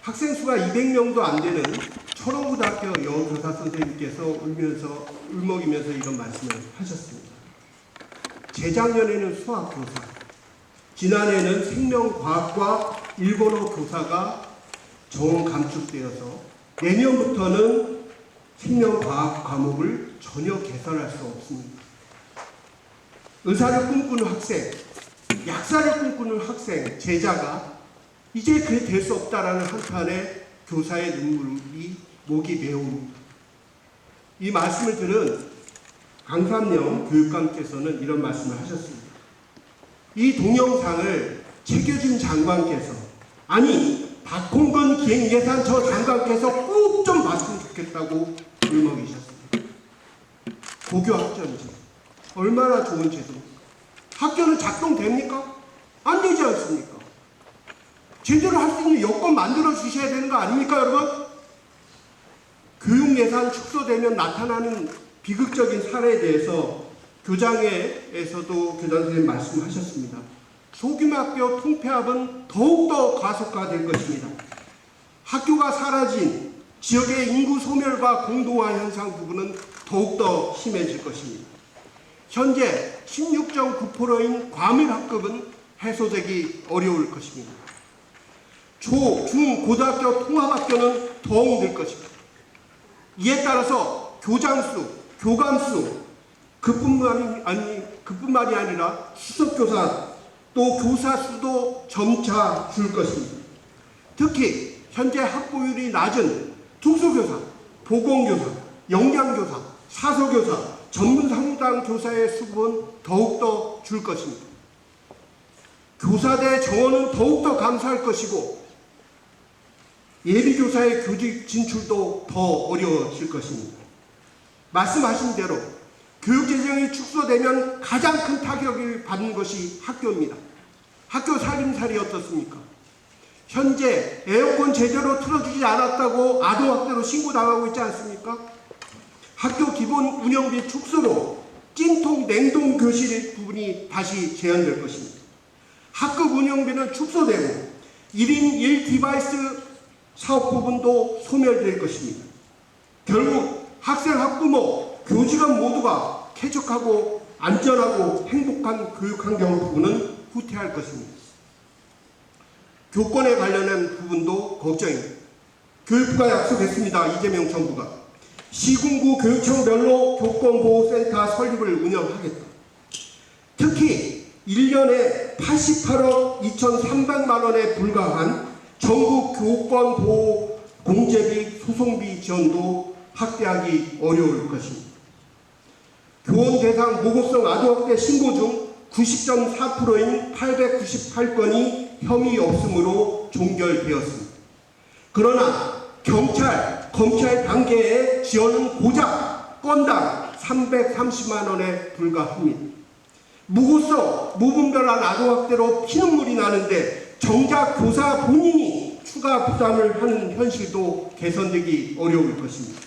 학생 수가 200명도 안 되는 철원고등학교 여교사 선생님께서 울먹이면서 이런 말씀을 하셨습니다. 재작년에는 수학교사, 지난해에는 생명과학과 일본어 교사가 정 감축되어서 내년부터는 생명과학 과목을 전혀 개설할 수 없습니다. 의사를 꿈꾸는 학생, 약사를 꿈꾸는 학생, 제자가 이제 그게 될 수 없다라는 한편에 교사의 눈물이 목이 메웁니다. 이 말씀을 들은 강삼영 교육감께서는 이런 말씀을 하셨습니다. 이 동영상을 최규진 장관께서, 아니 박홍근 기획예산처 장관께서 꼭 좀 봤으면 좋겠다고 울먹이셨습니다. 고교 학점제 얼마나 좋은 제도입니까? 학교는 작동됩니까? 안 되지 않습니까? 제대로 할 수 있는 여건 만들어 주셔야 되는 거 아닙니까, 여러분? 교육 예산 축소되면 나타나는 비극적인 사례에 대해서 교장회에서도 교장 선생님 말씀하셨습니다. 소규모 학교 통폐합은 더욱더 가속화될 것입니다. 학교가 사라진 지역의 인구 소멸과 공동화 현상 부분은 더욱더 심해질 것입니다. 현재 16.9%인 과밀학급은 해소되기 어려울 것입니다. 초, 중, 고등학교 통합학교는 더욱 늘 것입니다. 이에 따라서 교장수, 교감수, 그뿐만이 아니라 수석교사, 또 교사 수도 점차 줄 것입니다. 특히 현재 학부율이 낮은 특수교사, 보건교사, 영양교사, 사서교사, 전문상담 교사의 수급은 더욱더 줄 것입니다. 교사대 정원은 더욱더 감소할 것이고 예비교사의 교직 진출도 더 어려워질 것입니다. 말씀하신 대로 교육재정이 축소되면 가장 큰 타격을 받는 것이 학교입니다. 학교 살림살이 어떻습니까? 현재 에어컨 제대로 틀어주지 않았다고 아동학대로 신고당하고 있지 않습니까? 학교 기본 운영비 축소로 찜통 냉동 교실 부분이 다시 제한될 것입니다. 학급 운영비는 축소되고 1인 1디바이스 사업 부분도 소멸될 것입니다. 결국 학생, 학부모, 교직원 모두가 쾌적하고 안전하고 행복한 교육 환경 부분은 후퇴할 것입니다. 교권에 관련된 부분도 걱정입니다. 교육부가 약속했습니다. 이재명 정부가 시군구 교육청별로 교권보호센터 설립을 운영하겠다. 특히 1년에 88억 2,300만 원에 불과한 전국 교권보호 공제비 소송비 지원도 확대하기 어려울 것입니다. 교원 대상 보고성 아동학대 신고 중 90.4%인 898건이 혐의 없음으로 종결되었습니다. 그러나 경찰, 검찰 단계의 지원은 고작 건당 330만 원에 불과합니다. 무고성, 무분별한 아동학대로 피눈물이 나는데 정작 교사 본인이 추가 부담을 하는 현실도 개선되기 어려울 것입니다.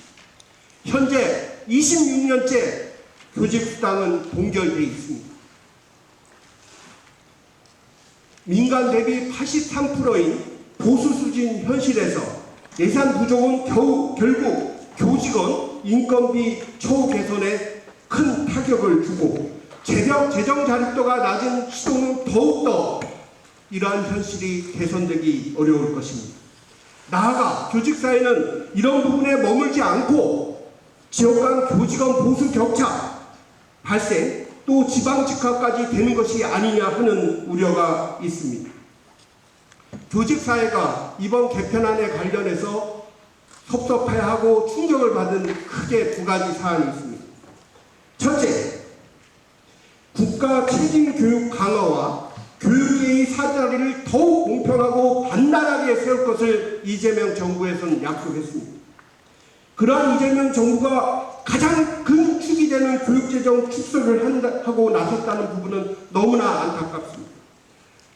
현재 26년째 교직수당은 동결되어 있습니다. 민간 대비 83%인 보수 수준 현실에서 예산 부족은 결국 교직원 인건비 처우 개선에 큰 타격을 주고 재정 자립도가 낮은 시도는 더욱더 이러한 현실이 개선되기 어려울 것입니다. 나아가 교직사회는 이런 부분에 머물지 않고 지역 간 교직원 보수 격차 발생, 또 지방 직화까지 되는 것이 아니냐 하는 우려가 있습니다. 교직사회가 이번 개편안에 관련해서 섭섭해하고 충격을 받은 크게 두 가지 사안이 있습니다. 첫째, 국가 책임 교육 강화와 교육계의 사다리를 더욱 공평하고 단단하게 세울 것을 이재명 정부에서는 약속했습니다. 그러한 이재명 정부가 가장 큰 축이 되는 교육재정 축소를 하고 나섰다는 부분은 너무나 안타깝습니다.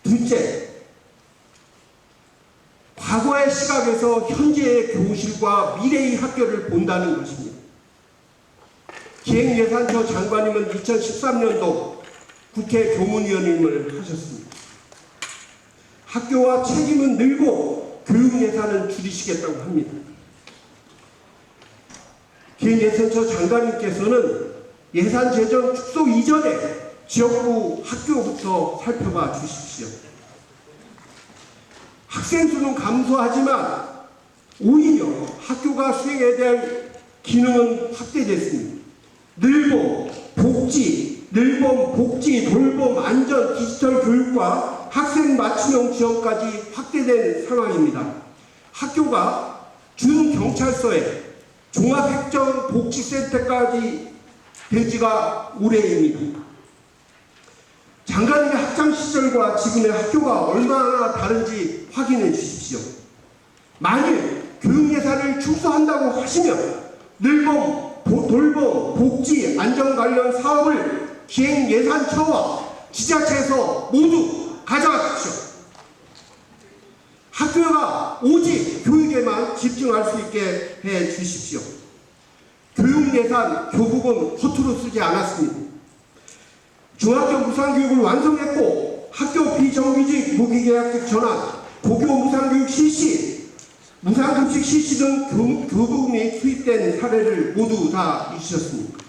둘째, 과거의 시각에서 현재의 교실과 미래의 학교를 본다는 것입니다. 기획예산처 장관님은 2013년도 국회 교문위원님을 하셨습니다. 학교와 책임은 늘고 교육 예산은 줄이시겠다고 합니다. 김예선처 장관님께서는 예산 재정 축소 이전에 지역구 학교부터 살펴봐 주십시오. 학생 수는 감소하지만 오히려 학교가 수행해야 될 기능은 확대됐습니다. 늘봄, 복지, 돌봄, 안전, 디지털 교육과 학생 맞춤형 지원까지 확대된 상황입니다. 학교가 준경찰서에 종합행정복지센터까지 된 지가 올해입니다. 장관님의 학창 시절과 지금의 학교가 얼마나 다른지 확인해 주십시오. 만일 교육 예산을 축소한다고 하시면 늘봄, 돌봄, 복지, 안전 관련 사업을 기획 예산처와 지자체에서 모두 가져가십시오. 학교가 오직 교육에만 집중할 수 있게 해 주십시오. 교육 예산, 교부금 허투루 쓰지 않았습니다. 중학교 무상교육을 완성했고 학교 비정규직 무기계약직 전환, 고교 무상교육 실시, 무상급식 실시 등 교부금이 투입된 사례를 모두 다 이루셨습니다.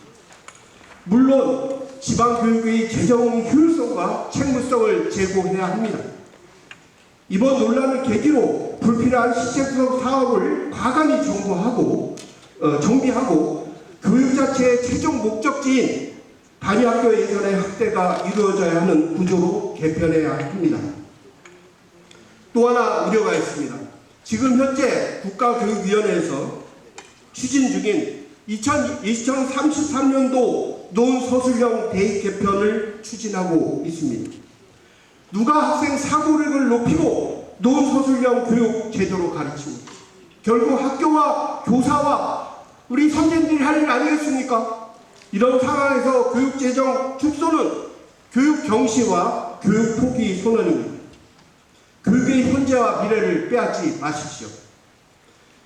물론 지방교육의 재정 효율성과 책무성을 제고해야 합니다. 이번 논란을 계기로 불필요한 시책적 사업을 과감히 정비하고 교육 자체의 최종 목적지인 단위학교 예산의 확대가 이루어져야 하는 구조로 개편해야 합니다. 또 하나 우려가 있습니다. 지금 현재 국가교육위원회에서 추진 중인 2033년도 논서술형 대입 개편을 추진하고 있습니다. 누가 학생 사고력을 높이고 논서술형 교육 제도로 가르칩니다. 결국 학교와 교사와 우리 선생님들이 할 일 아니겠습니까? 이런 상황에서 교육재정 축소는 교육 경시와 교육 포기 선언입니다. 교육의 현재와 미래를 빼앗지 마십시오.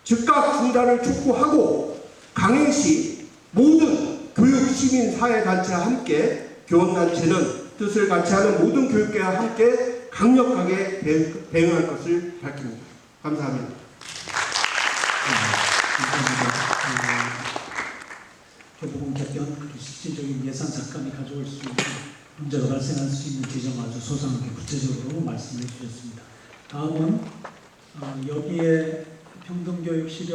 즉각 중단을 촉구하고 강행시 모든 교육 시민 사회 단체와 함께 교원단체는 뜻을 같이 하는 모든 교육계와 함께 강력하게 대응할 것을 밝힙니다. 감사합니다. 교부금 개편, 실질적인 예산 삭감이 가져올 수 있는 문제가 발생할 수 있는 지점 아주 소상하게 구체적으로 말씀해 주셨습니다. 다음은 여기에 평등교육 실현